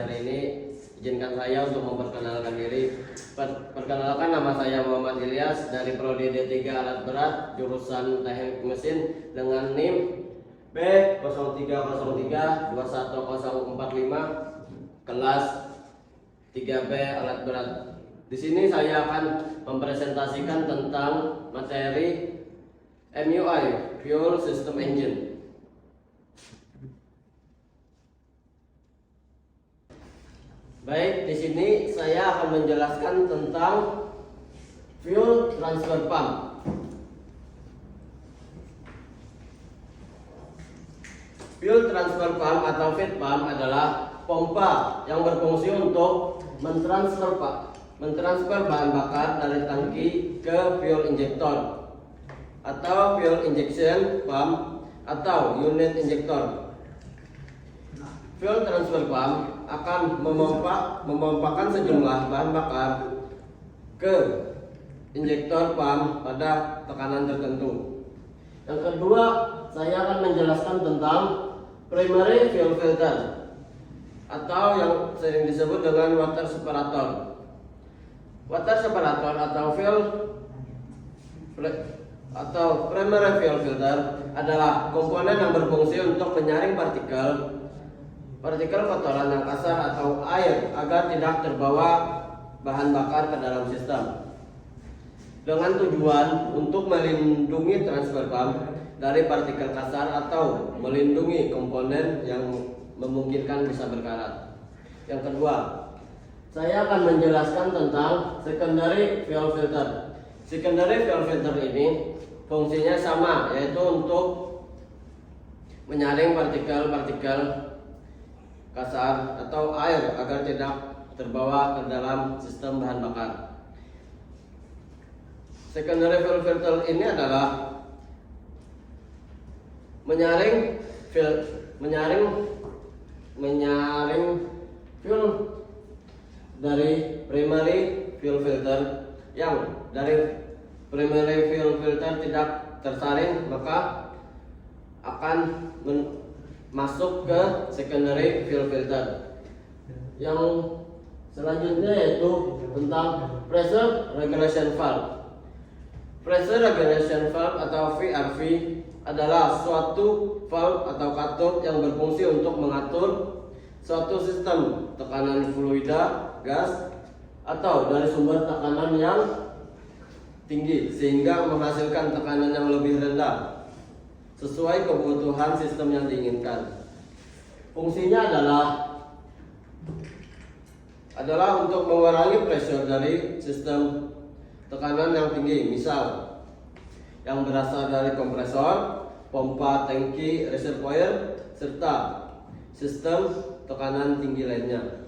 hari ini izinkan saya untuk memperkenalkan diri. Perkenalkan, nama saya Muhammad Ilyas dari Prodi D3 Alat Berat jurusan Teknik Mesin dengan NIM B0303-21045 kelas 3B Alat Berat. Di sini saya akan mempresentasikan tentang materi MUI Fuel System Engine. Baik, di sini saya akan menjelaskan tentang fuel transfer pump. Fuel transfer pump atau feed pump adalah pompa yang berfungsi untuk mentransfer bahan bakar dari tangki ke fuel injektor atau fuel injection pump atau unit injektor. Fuel transfer pump akan memompakan sejumlah bahan bakar ke injektor pump pada tekanan tertentu. Yang kedua, saya akan menjelaskan tentang primary fuel filter atau yang sering disebut dengan water separator. Water separator atau primary fuel filter adalah komponen yang berfungsi untuk menyaring partikel kotoran yang kasar atau air agar tidak terbawa bahan bakar ke dalam sistem, dengan tujuan untuk melindungi transfer pump dari partikel kasar atau melindungi komponen yang memungkinkan bisa berkarat. Yang kedua, saya akan menjelaskan tentang secondary fuel filter. Secondary fuel filter ini fungsinya sama, yaitu untuk menyaring partikel-partikel kasar atau air agar tidak terbawa ke dalam sistem bahan bakar. Secondary fuel filter ini adalah menyaring fuel dari primary fuel filter. Yang dari primary fuel filter tidak tersaring, maka akan masuk ke secondary fuel filter. Yang selanjutnya yaitu tentang pressure regulation valve. Pressure regulation valve atau VRV adalah suatu valve atau katup yang berfungsi untuk mengatur suatu sistem tekanan fluida, gas, atau dari sumber tekanan yang tinggi sehingga menghasilkan tekanan yang lebih rendah sesuai kebutuhan sistem yang diinginkan. Fungsinya adalah untuk mengurangi pressure dari sistem tekanan yang tinggi, misal yang berasal dari kompresor, pompa, tangki, reservoir, serta sistem tekanan tinggi lainnya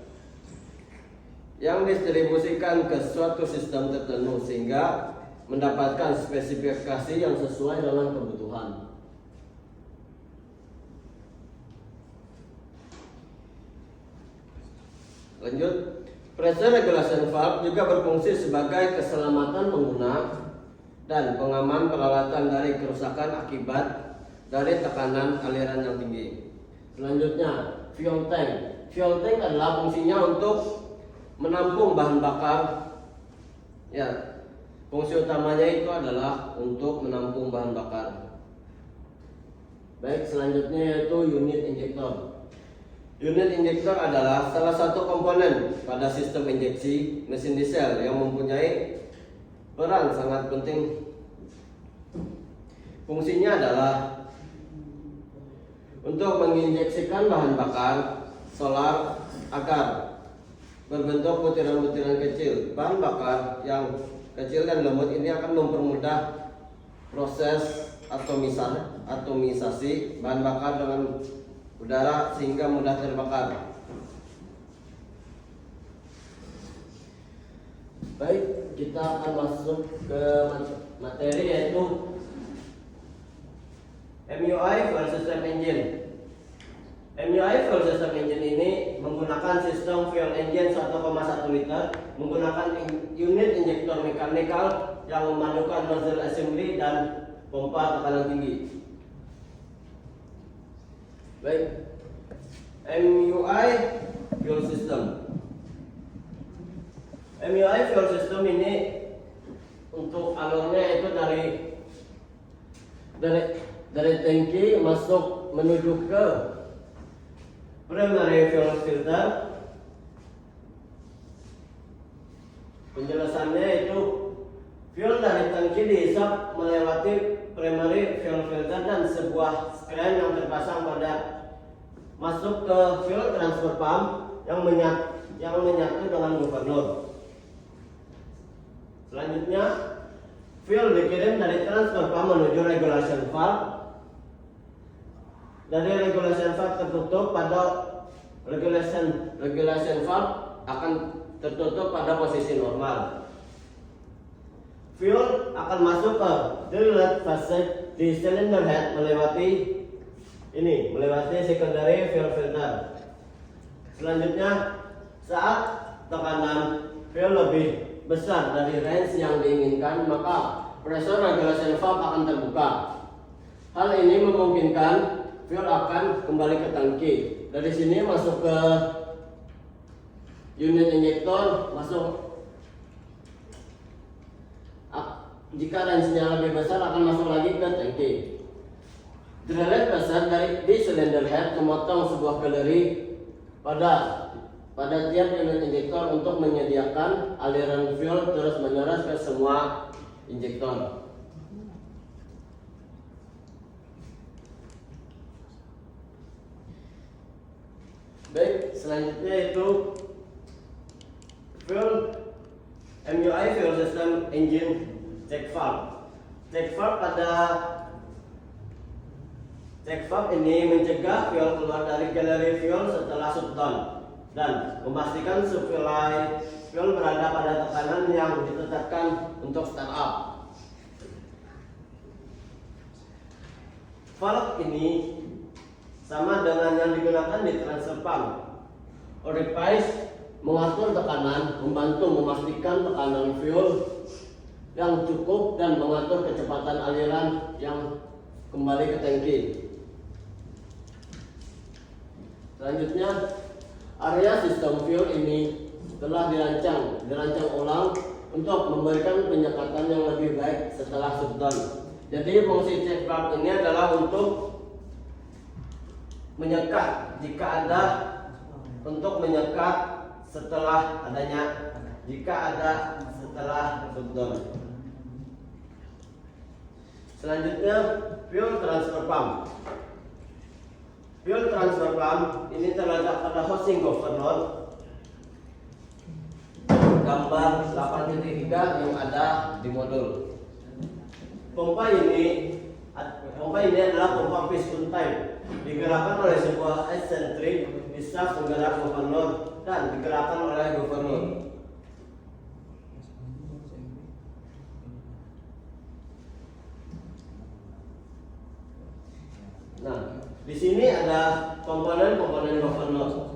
yang didistribusikan ke suatu sistem tertentu sehingga mendapatkan spesifikasi yang sesuai dengan kebutuhan. Lanjut, pressure regulation valve juga berfungsi sebagai keselamatan pengguna dan pengaman peralatan dari kerusakan akibat dari tekanan aliran yang tinggi. Selanjutnya, fuel tank. Fuel tank adalah fungsinya untuk menampung bahan bakar. Ya, fungsi utamanya itu adalah untuk menampung bahan bakar. Baik, selanjutnya yaitu unit injektor. Unit injektor adalah salah satu komponen pada sistem injeksi mesin diesel yang mempunyai peran sangat penting. Fungsinya adalah untuk menginjeksikan bahan bakar solar agar berbentuk butiran-butiran kecil. Bahan bakar yang kecil dan lembut ini akan mempermudah proses atomisasi bahan bakar dengan udara sehingga mudah terbakar. Baik, kita akan masuk ke materi yaitu MUI Fuel System Engine. MUI Fuel System Engine ini menggunakan sistem fuel engine 1,1 liter menggunakan unit injektor mekanikal yang memadukan nozzle assembly dan pompa tekanan tinggi. Baik, MUI fuel system. MUI fuel system ini untuk alurnya itu dari tangki masuk menuju ke primary fuel filter. Penjelasannya itu fuel dari tangki dihisap melewati primary fuel filter dan sebuah skren yang terpasang pada masuk ke fuel transfer pump yang menyatu dengan gubernur. Selanjutnya, fuel dikirim dari transfer pump menuju regulation valve. Dari regulation valve tertutup pada regulation valve akan tertutup pada posisi normal. Fuel akan masuk ke dilute faucet di cylinder head melewati secondary fuel filter. Selanjutnya, saat tekanan fuel lebih besar dari range yang diinginkan, maka pressure regulation valve akan terbuka. Hal ini memungkinkan fuel akan kembali ke tangki. Dari sini masuk ke unit injektor, jika range-nya lebih besar akan masuk lagi ke tangki. Drainage pressure di cylinder head memotong sebuah galeri pada tiap unit injektor untuk menyediakan aliran fuel terus menerus ke semua injektor. Baik, selanjutnya itu MUI fuel system engine check valve. Check valve ini mencegah fuel keluar dari galeri fuel setelah shutdown dan memastikan supply fuel berada pada tekanan yang ditetapkan untuk startup. Valve ini sama dengan yang digunakan di transfer pump. Orifice mengatur tekanan, membantu memastikan tekanan fuel yang cukup dan mengatur kecepatan aliran yang kembali ke tangki. Selanjutnya, area sistem fuel ini telah dirancang ulang untuk memberikan penyekatan yang lebih baik setelah shutdown. Jadi fungsi check valve ini adalah untuk menyekat setelah shutdown. Selanjutnya, fuel transfer pump. Fuel transfer pump ini terletak pada housing governor gambar 8.3 yang ada di modul. Pompa ini adalah pompa piston type, digerakkan oleh sebuah eccentric di shaft penggerak gubernur dan digerakkan oleh gubernur. Nah, di sini ada komponen-komponen gubernur.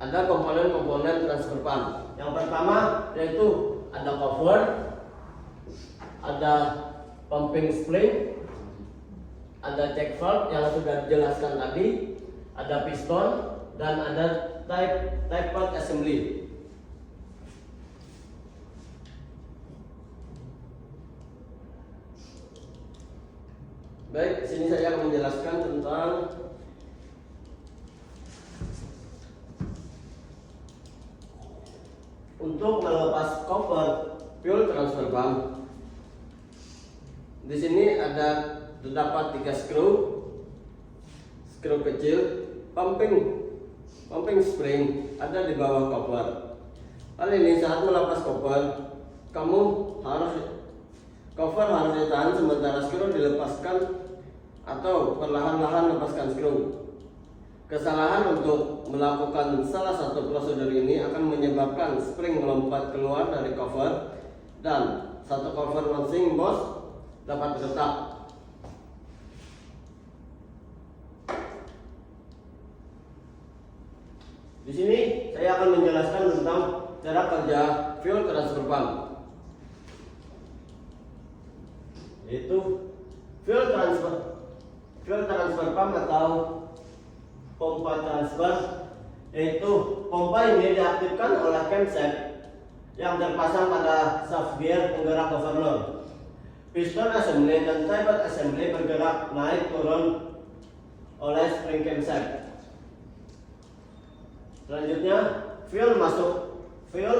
Ada komponen-komponen transfer pump. Yang pertama yaitu ada cover, ada pumping spring, ada check valve yang sudah dijelaskan tadi, ada piston, dan ada type part assembly. Baik, sini saya akan menjelaskan tentang untuk melepas cover fuel transfer pump. Di sini terdapat 3 skru kecil. Pumping spring ada di bawah cover. Hal ini saat melepas cover, cover harus ditahan sementara skru dilepaskan atau perlahan-lahan lepaskan skru. Kesalahan untuk melakukan salah satu prosedur ini akan menyebabkan spring melompat keluar dari cover dan satu cover mounting boss dapat retak. Di sini saya akan menjelaskan tentang cara kerja fuel transfer pump. Yaitu fuel transfer pump atau pompa transfer yaitu pompa ini diaktifkan oleh camshaft yang terpasang pada shaft gear penggerak governor. Piston assembly dan pivot assembly bergerak naik turun oleh spring camshaft. Selanjutnya, fuel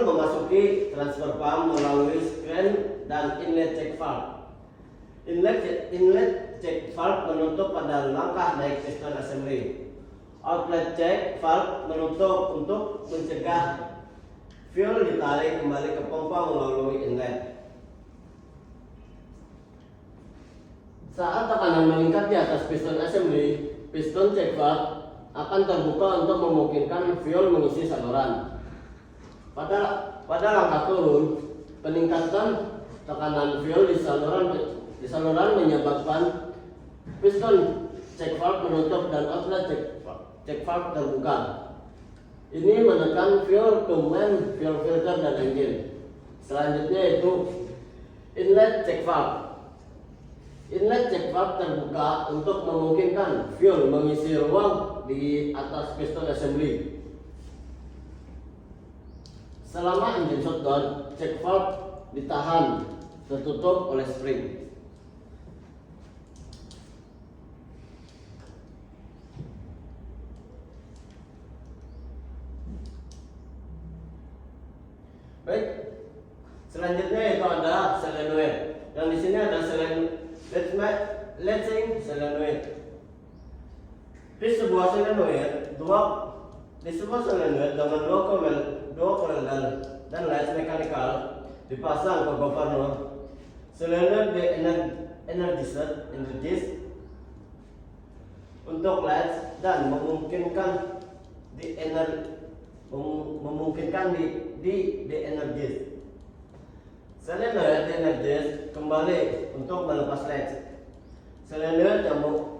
memasuki transfer pump melalui screen dan inlet check valve. Inlet check valve menutup pada langkah naik piston assembly. Outlet check valve menutup untuk mencegah fuel ditarik kembali ke pompa melalui inlet. Saat tekanan meningkat di atas piston assembly, piston check valve akan terbuka untuk memungkinkan fuel mengisi saluran. Pada langkah turun, peningkatan tekanan fuel di saluran menyebabkan piston check valve menutup dan outlet check valve terbuka. Ini menekan fuel ke main fuel filter dan engine. Selanjutnya itu inlet check valve. Inlet check valve terbuka untuk memungkinkan fuel mengisi ruang di atas piston assembly. Selama engine shutdown, check valve ditahan tertutup oleh spring. Baik, selanjutnya itu ada solenoid. Yang di sini ada latching solenoid. Di sebuah solenoid dengan dua coil dan latch mechanical dipasang ke governor. Solenoid energies untuk latch dan memungkinkan di energies. Solenoid energies kembali untuk melepas latch. Solenoid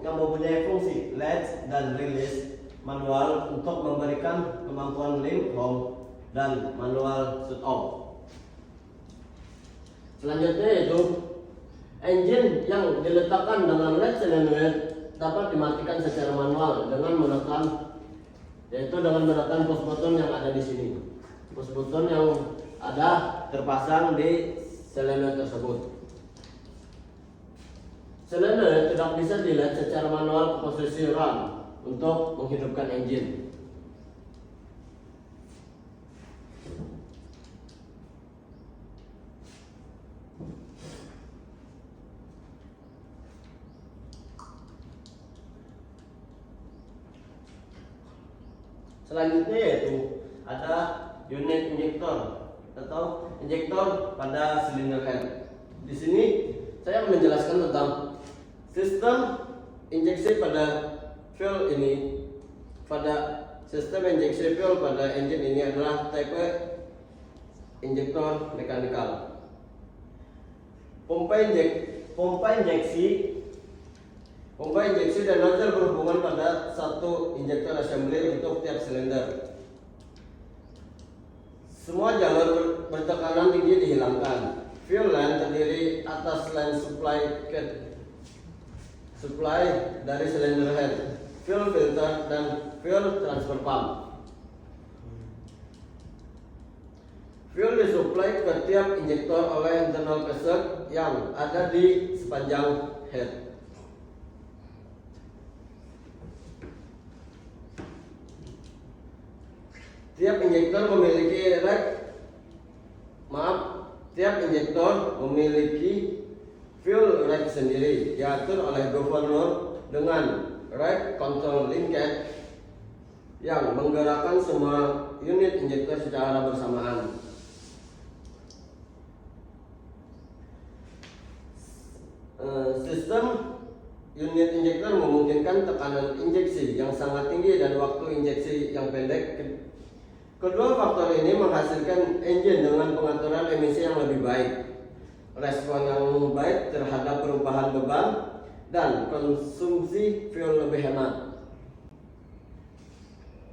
yang mempunyai fungsi latch dan release manual untuk memberikan kemampuan limp home dan manual shut off. Selanjutnya itu engine yang diletakkan dengan latch solenoid dapat dimatikan secara manual dengan menekan push button yang ada di sini. Push button yang ada terpasang di solenoid tersebut. Solenoid tidak bisa di-latch secara manual ke posisi run untuk menghidupkan engine. Selanjutnya yaitu ada unit injektor atau injektor pada silinder head. Di sini saya akan menjelaskan tentang sistem injeksi pada fuel ini. Pada sistem injeksi fuel pada engine ini adalah tipe injektor mekanikal. Pompa injeksi dan nozzle berhubungan pada satu injektor assembly untuk tiap silinder. Semua jalur bertekanan tinggi dihilangkan. Fuel line terdiri atas line supply dari silinder head, fuel filter, dan fuel transfer pump. Fuel disuplai ke tiap injektor oleh internal cassette yang ada di sepanjang head. Tiap injektor memiliki fuel rack sendiri, diatur oleh governor dengan rack control linkage yang menggerakkan semua unit injektor secara bersamaan. Sistem unit injektor memungkinkan tekanan injeksi yang sangat tinggi dan waktu injeksi yang pendek. Kedua faktor ini menghasilkan engine dengan pengaturan emisi yang lebih baik, respon yang baik terhadap perubahan beban, dan konsumsi fuel lebih hemat.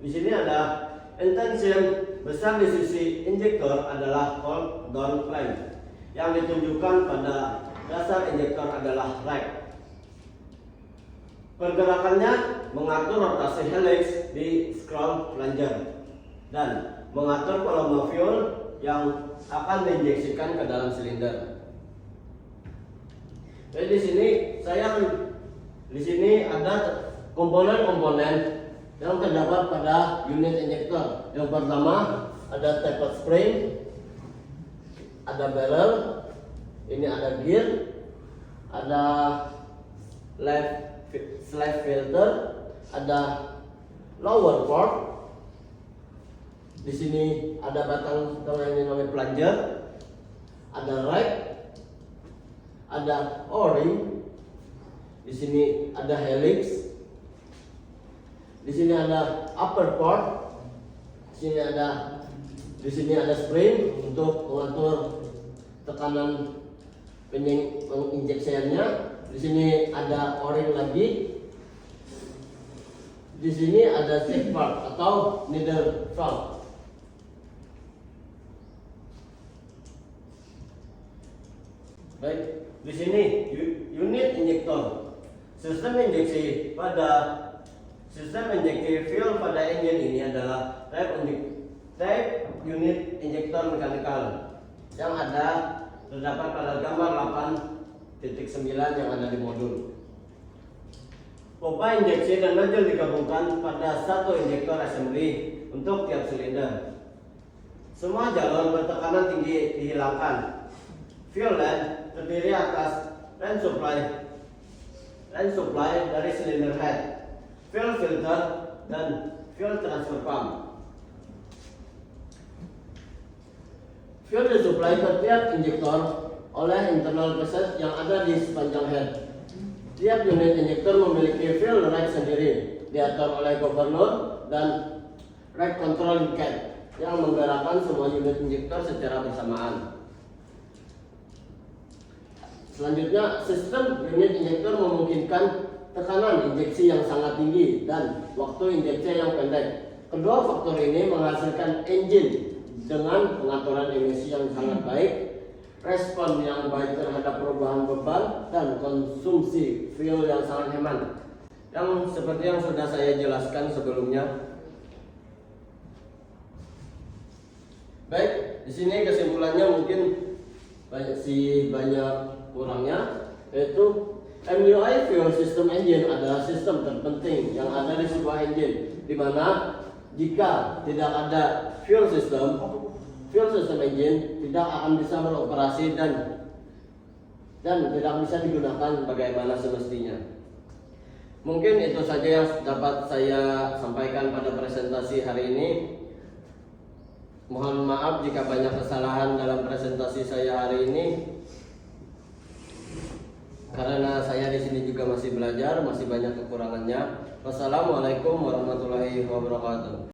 Di sini ada intention besar di sisi injektor adalah hold down clamp yang ditunjukkan pada dasar injektor adalah rack. Pergerakannya mengatur rotasi helix di scroll plunger dan mengatur volume fuel yang akan diinjeksikan ke dalam silinder. Jadi di sini ada komponen-komponen yang terdapat pada unit injektor. Yang pertama ada tapered spring, ada barrel, ini ada gear, ada slave filter, ada lower port. Di sini ada batang yang namanya plunger, ada rack, ada O-ring. Di sini ada helix. Di sini ada upper port. Di sini ada spring untuk mengatur tekanan penginjeksiannya. Di sini ada O-ring lagi. Di sini ada stick part atau needle valve. Baik, di sini unit injektor. Sistem injeksi fuel pada engine ini adalah type unit injektor mekanikal yang terdapat pada gambar 8.9 yang ada di modul. Pompa injeksi dan nozzle digabungkan pada satu injektor assembly untuk tiap silinder. Semua jalur bertekanan tinggi dihilangkan. Fuel line terdiri atas line supply dari silinder head, fuel filter, dan fuel transfer pump. Fuel disuplai ke tiap injektor oleh internal preset yang ada di sepanjang head. Tiap unit injektor memiliki fuel rack sendiri, diatur oleh governor dan rack control cap yang menggerakkan semua unit injektor secara bersamaan. Selanjutnya, sistem unit injektor memungkinkan tekanan injeksi yang sangat tinggi dan waktu injeksi yang pendek. Kedua faktor ini menghasilkan engine dengan pengaturan emisi yang sangat baik, respon yang baik terhadap perubahan beban, dan konsumsi fuel yang sangat hemat. Yang seperti yang sudah saya jelaskan sebelumnya. Baik, di sini kesimpulannya mungkin banyak kurangnya, yaitu MUI fuel system engine adalah sistem terpenting yang ada di sebuah engine, di mana jika tidak ada fuel system engine tidak akan bisa beroperasi dan tidak bisa digunakan bagaimana semestinya. Mungkin itu saja yang dapat saya sampaikan pada presentasi hari ini. Mohon maaf jika banyak kesalahan dalam presentasi saya hari ini, karena saya di sini juga masih belajar, masih banyak kekurangannya. Wassalamualaikum warahmatullahi wabarakatuh.